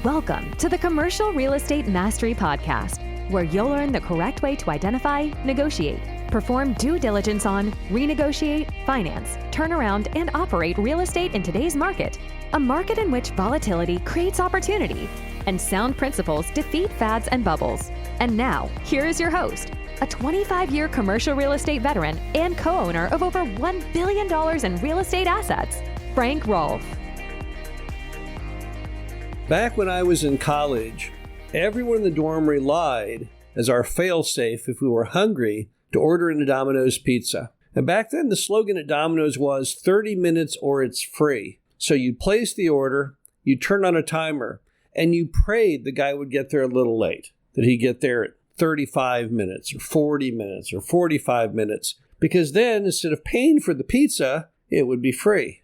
Welcome to the Commercial Real Estate Mastery Podcast, where you'll learn the correct way to identify, negotiate, perform due diligence on, renegotiate, finance, turn around, and operate real estate in today's market, a market in which volatility creates opportunity and sound principles defeat fads and bubbles. And now, here is your host, a 25-year commercial real estate veteran and co-owner of over $1 billion in real estate assets, Frank Rolfe. Back when I was in college, everyone in the dorm relied as our fail-safe if we were hungry to order in a Domino's pizza. And back then, the slogan at Domino's was 30 minutes or it's free. So you'd place the order, you'd turn on a timer, and you prayed the guy would get there a little late, that he'd get there at 35 minutes or 40 minutes or 45 minutes, because then instead of paying for the pizza, it would be free.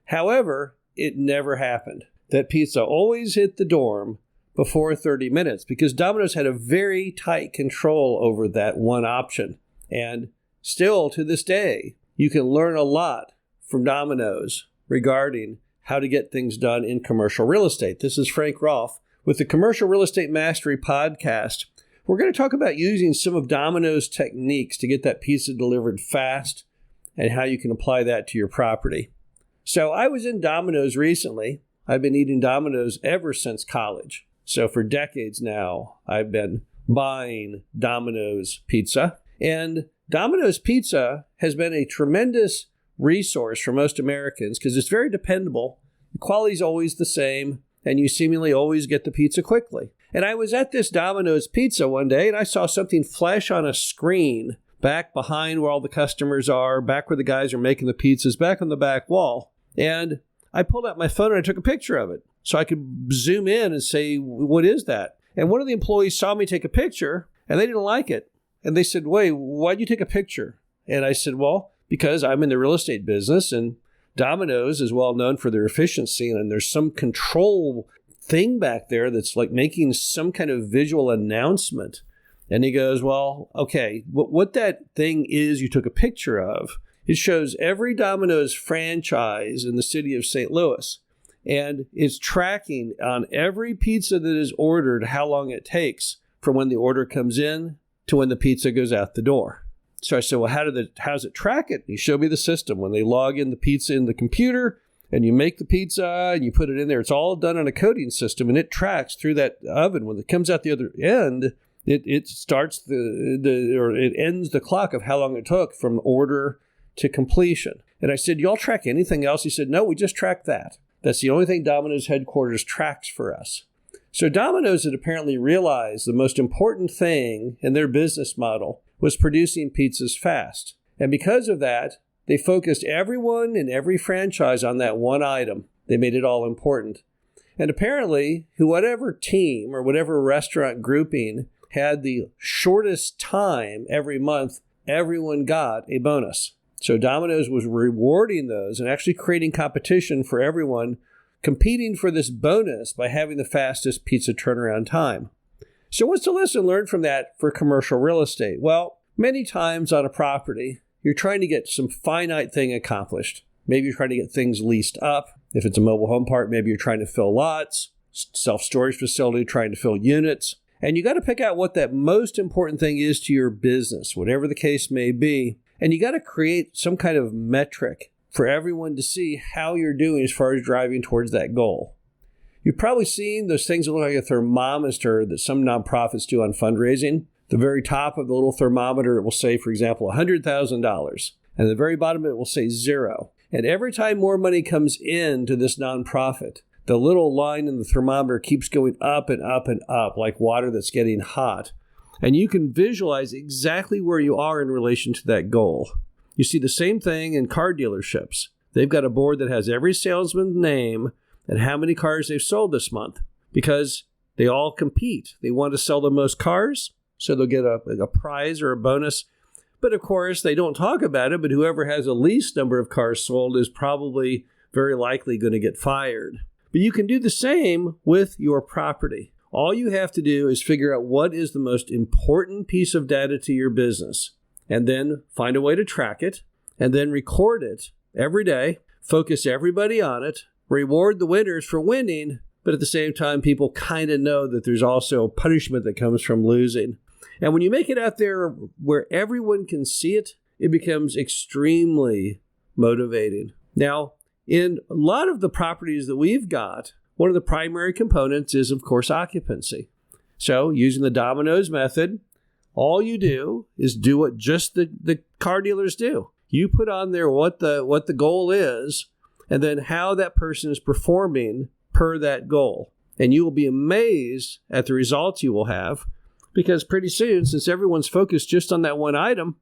However, it never happened. That pizza always hit the dorm before 30 minutes because Domino's had a very tight control over that one option. And still to this day, you can learn a lot from Domino's regarding how to get things done in commercial real estate. This is Frank Rolfe with the Commercial Real Estate Mastery Podcast. We're going to talk about using some of Domino's techniques to get that pizza delivered fast and how you can apply that to your property. So I was in Domino's recently. I've been eating Domino's ever since college. So for decades now, I've been buying Domino's pizza. And Domino's pizza has been a tremendous resource for most Americans because it's very dependable. The quality's always the same, and you seemingly always get the pizza quickly. And I was at this Domino's pizza one day, and I saw something flash on a screen back behind where all the customers are, back where the guys are making the pizzas, back on the back wall. And I pulled out my phone and I took a picture of it so I could zoom in and say, what is that? And one of the employees saw me take a picture and they didn't like it. And they said, wait, why'd you take a picture? And I said, well, because I'm in the real estate business and Domino's is well known for their efficiency. And there's some control thing back there that's like making some kind of visual announcement. And he goes, well, okay, what that thing is you took a picture of, it shows every Domino's franchise in the city of St. Louis, and it's tracking on every pizza that is ordered how long it takes from when the order comes in to when the pizza goes out the door. So I said, well, how does it track it? He showed me the system. When they log in the pizza in the computer and you make the pizza and you put it in there, it's all done on a coding system, and it tracks through that oven. When it comes out the other end, it starts or it ends the clock of how long it took from order to completion. And I said, y'all track anything else? He said, no, we just track that. That's the only thing Domino's headquarters tracks for us. So Domino's had apparently realized the most important thing in their business model was producing pizzas fast. And because of that, they focused everyone in every franchise on that one item. They made it all important. And apparently, whatever team or whatever restaurant grouping had the shortest time every month, everyone got a bonus. So Domino's was rewarding those and actually creating competition for everyone, competing for this bonus by having the fastest pizza turnaround time. So what's the lesson learned from that for commercial real estate? Well, many times on a property, you're trying to get some finite thing accomplished. Maybe you're trying to get things leased up. If it's a mobile home park, maybe you're trying to fill lots, self-storage facility, trying to fill units. And you got to pick out what that most important thing is to your business, whatever the case may be. And you got to create some kind of metric for everyone to see how you're doing as far as driving towards that goal. You've probably seen those things that look like a thermometer that some nonprofits do on fundraising. The very top of the little thermometer, it will say, for example, $100,000. And at the very bottom of it will say 0. And every time more money comes into this nonprofit, the little line in the thermometer keeps going up and up and up like water that's getting hot. And you can visualize exactly where you are in relation to that goal. You see the same thing in car dealerships. They've got a board that has every salesman's name and how many cars they've sold this month because they all compete. They want to sell the most cars, so they'll get a prize or a bonus. But of course, they don't talk about it, but whoever has the least number of cars sold is probably very likely going to get fired. But you can do the same with your property. All you have to do is figure out what is the most important piece of data to your business, and then find a way to track it, and then record it every day, focus everybody on it, reward the winners for winning, but at the same time, people kind of know that there's also punishment that comes from losing. And when you make it out there where everyone can see it, it becomes extremely motivating. Now, in a lot of the properties that we've got, one of the primary components is, of course, occupancy. So using the Domino's method, all you do is do what just the car dealers do. You put on there what the goal is, and then how that person is performing per that goal. And you will be amazed at the results you will have, because pretty soon, since everyone's focused just on that one item,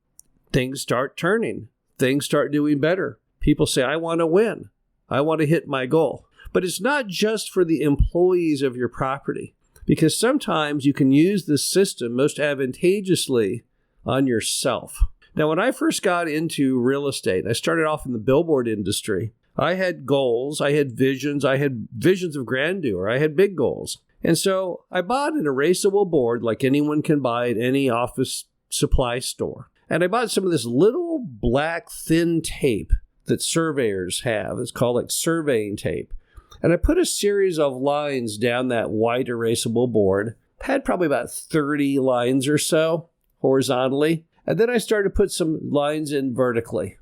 things start turning. Things start doing better. People say, I want to win. I want to hit my goal. But it's not just for the employees of your property, because sometimes you can use this system most advantageously on yourself. Now, when I first got into real estate, I started off in the billboard industry. I had goals, I had visions of grandeur, I had big goals. And so I bought an erasable board like anyone can buy at any office supply store. And I bought some of this little black thin tape that surveyors have. It's called like surveying tape. And I put a series of lines down that white erasable board. Had probably about 30 lines or so horizontally. And then I started to put some lines in vertically.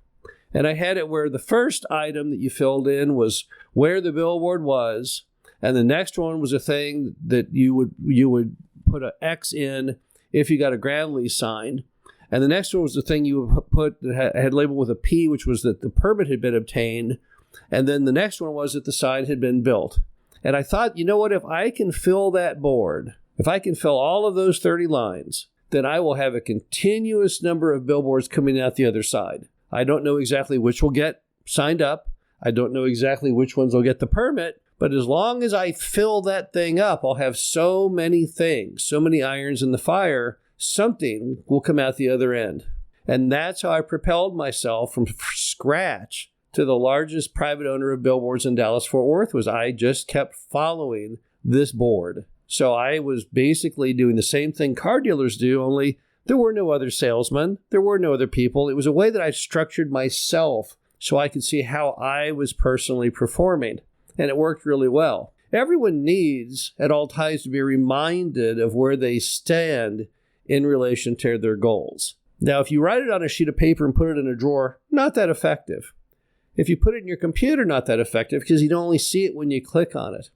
And I had it where the first item that you filled in was where the billboard was. And the next one was a thing that you would put an X in if you got a ground lease signed. And the next one was the thing you would put that had labeled with a P, which was that the permit had been obtained. And then the next one was that the sign had been built. And I thought, you know what, if I can fill that board, if I can fill all of those 30 lines, then I will have a continuous number of billboards coming out the other side. I don't know exactly which will get signed up. I don't know exactly which ones will get the permit. But as long as I fill that thing up, I'll have so many things, so many irons in the fire, something will come out the other end. And that's how I propelled myself from scratch to the largest private owner of billboards in Dallas-Fort Worth. Was I just kept following this board. So I was basically doing the same thing car dealers do, only there were no other salesmen. There were no other people. It was a way that I structured myself so I could see how I was personally performing. And it worked really well. Everyone needs at all times to be reminded of where they stand in relation to their goals. Now, if you write it on a sheet of paper and put it in a drawer, not that effective. If you put it in your computer, not that effective, because you don't only see it when you click on it.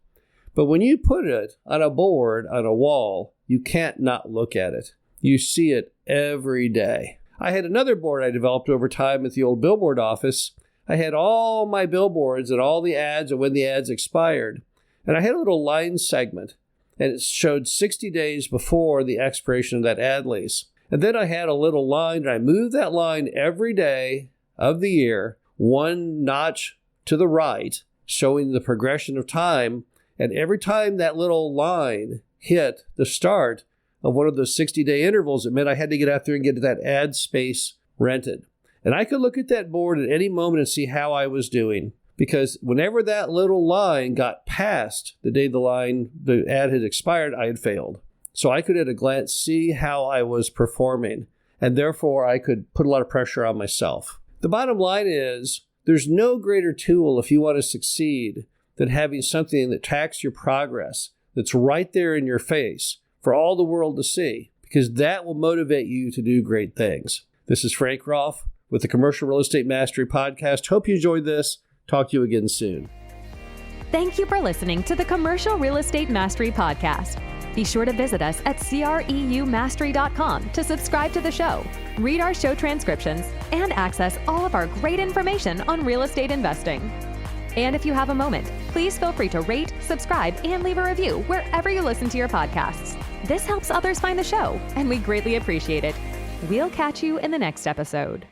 But when you put it on a board, on a wall, you can't not look at it. You see it every day. I had another board I developed over time at the old billboard office. I had all my billboards and all the ads and when the ads expired. And I had a little line segment, and it showed 60 days before the expiration of that ad lease. And then I had a little line, and I moved that line every day of the year, one notch to the right, showing the progression of time. And every time that little line hit the start of one of those 60-day intervals, it meant I had to get out there and get that ad space rented. And I could look at that board at any moment and see how I was doing. Because whenever that little line got past the day the ad had expired, I had failed. So I could at a glance see how I was performing. And therefore, I could put a lot of pressure on myself. The bottom line is, there's no greater tool if you want to succeed than having something that tracks your progress, that's right there in your face for all the world to see. Because that will motivate you to do great things. This is Frank Rolfe with the Commercial Real Estate Mastery Podcast. Hope you enjoyed this. Talk to you again soon. Thank you for listening to the Commercial Real Estate Mastery Podcast. Be sure to visit us at creumastery.com to subscribe to the show, read our show transcriptions, and access all of our great information on real estate investing. And if you have a moment, please feel free to rate, subscribe, and leave a review wherever you listen to your podcasts. This helps others find the show, and we greatly appreciate it. We'll catch you in the next episode.